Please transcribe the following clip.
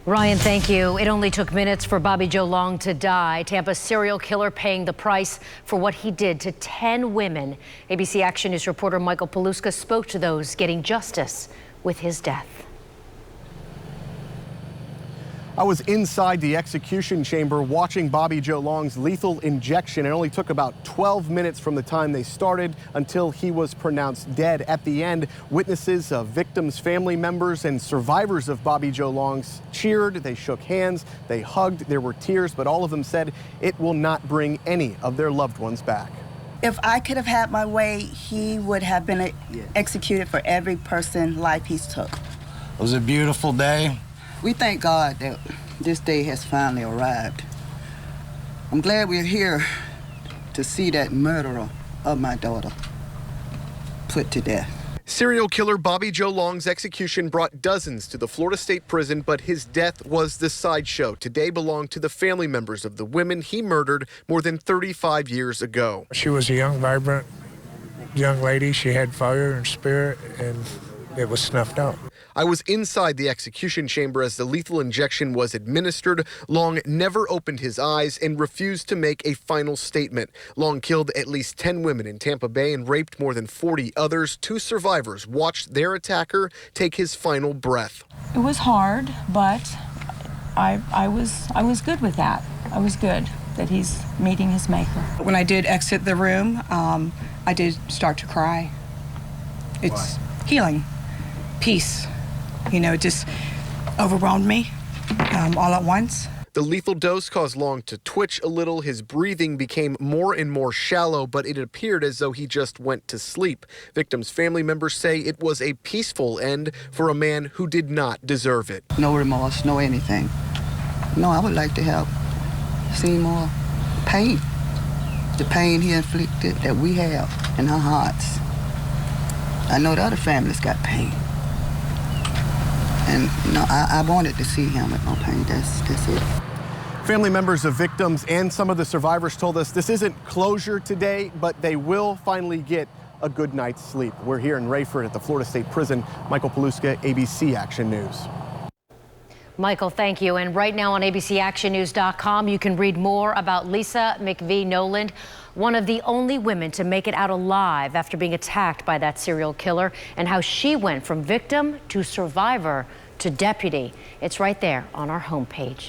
Ryan, thank you. It only took minutes for Bobby Joe Long to die. Tampa's serial killer paying the price for what he did to 10 women. ABC Action News reporter Michael Paluska spoke to those getting justice with his death. I was inside the execution chamber watching Bobby Joe Long's lethal injection. It only took about 12 minutes from the time they started until he was pronounced dead. At the end, witnesses of victims' family members and survivors of Bobby Joe Long's cheered, they shook hands, they hugged, there were tears, but all of them said it will not bring any of their loved ones back. If I could have had my way, he would have been executed for every person's life he's took. It was a beautiful day. We thank God that this day has finally arrived. I'm glad we're here to see that murderer of my daughter put to death. Serial killer Bobby Joe Long's execution brought dozens to the Florida State Prison, but his death was the sideshow. Today belonged to the family members of the women he murdered more than 35 years ago. She was a young, vibrant young lady. She had fire and spirit, and it was snuffed out. I was inside the execution chamber as the lethal injection was administered. Long never opened his eyes and refused to make a final statement. Long killed at least 10 women in Tampa Bay and raped more than 40 others. 2 survivors watched their attacker take his final breath. It was hard, but I was good with that. I was good that he's meeting his maker. When I did exit the room, I did start to cry. It's healing, peace. You know, it just overwhelmed me all at once. The lethal dose caused Long to twitch a little. His breathing became more and more shallow, but it appeared as though he just went to sleep. Victims' family members say it was a peaceful end for a man who did not deserve it. No remorse, no anything. No, I would like to have seen more pain. The pain he inflicted that we have in our hearts. I know the other families got pain. And no, I wanted to see him with no pain. That's it. Family members of victims and some of the survivors told us this isn't closure today, but they will finally get a good night's sleep. We're here in Rayford at the Florida State Prison. Michael Paluska, ABC Action News. Michael, thank you. And right now on abcactionnews.com, you can read more about Lisa McVie Noland, one of the only women to make it out alive after being attacked by that serial killer, and how she went from victim to survivor to deputy. It's right there on our homepage.